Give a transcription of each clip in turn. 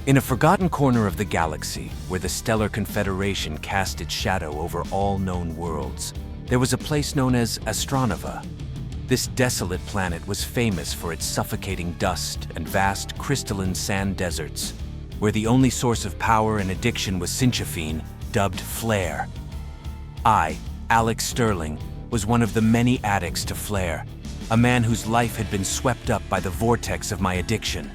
In a forgotten corner of the galaxy, where the stellar confederation cast its shadow over all known worlds, there was a place known as Astronova. This desolate planet was famous for its suffocating dust and vast crystalline sand deserts, where the only source of power and addiction was synchrophene, dubbed flare. I, Alex Sterling, was one of the many addicts to flare, a man whose life had been swept up by the vortex of my addiction.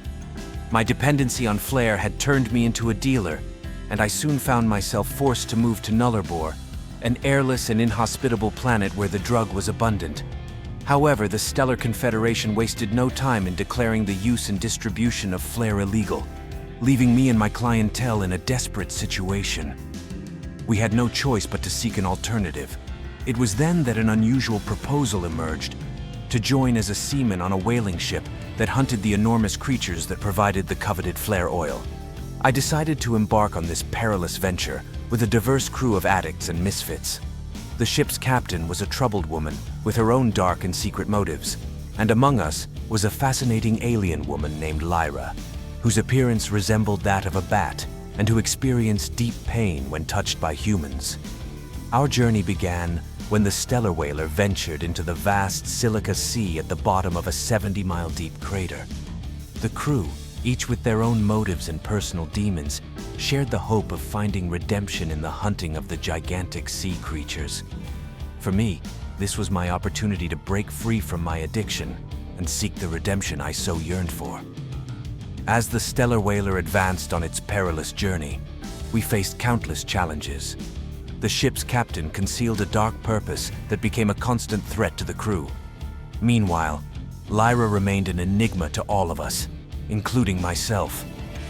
My dependency on flare had turned me into a dealer, and I soon found myself forced to move to Nullarbor, an airless and inhospitable planet where the drug was abundant. However, the Stellar Confederation wasted no time in declaring the use and distribution of flare illegal, leaving me and my clientele in a desperate situation. We had no choice but to seek an alternative. It was then that an unusual proposal emerged: to join as a seaman on a whaling ship that hunted the enormous creatures that provided the coveted flare oil. I decided to embark on this perilous venture with a diverse crew of addicts and misfits. The ship's captain was a troubled woman with her own dark and secret motives, and among us was a fascinating alien woman named Lyra, whose appearance resembled that of a bat and who experienced deep pain when touched by humans. Our journey began when the stellar whaler ventured into the vast silica sea at the bottom of a 70-mile-deep crater. The crew, each with their own motives and personal demons, shared the hope of finding redemption in the hunting of the gigantic sea creatures. For me, this was my opportunity to break free from my addiction and seek the redemption I so yearned for. As the stellar whaler advanced on its perilous journey, we faced countless challenges. The ship's captain concealed a dark purpose that became a constant threat to the crew. Meanwhile, Lyra remained an enigma to all of us, including myself.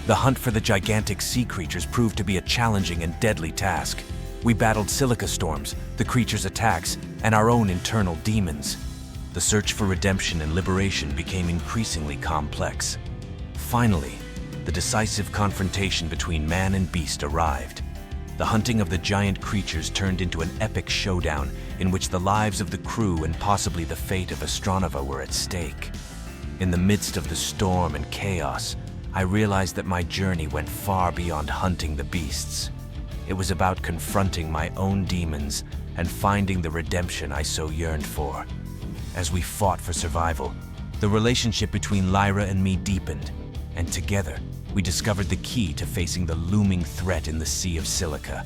The hunt for the gigantic sea creatures proved to be a challenging and deadly task. We battled silica storms, the creatures' attacks, and our own internal demons. The search for redemption and liberation became increasingly complex. Finally, the decisive confrontation between man and beast arrived. The hunting of the giant creatures turned into an epic showdown in which the lives of the crew and possibly the fate of Astronova were at stake. In the midst of the storm and chaos, I realized that my journey went far beyond hunting the beasts. It was about confronting my own demons and finding the redemption I so yearned for. As we fought for survival, the relationship between Lyra and me deepened, and together, we discovered the key to facing the looming threat in the Sea of Silica.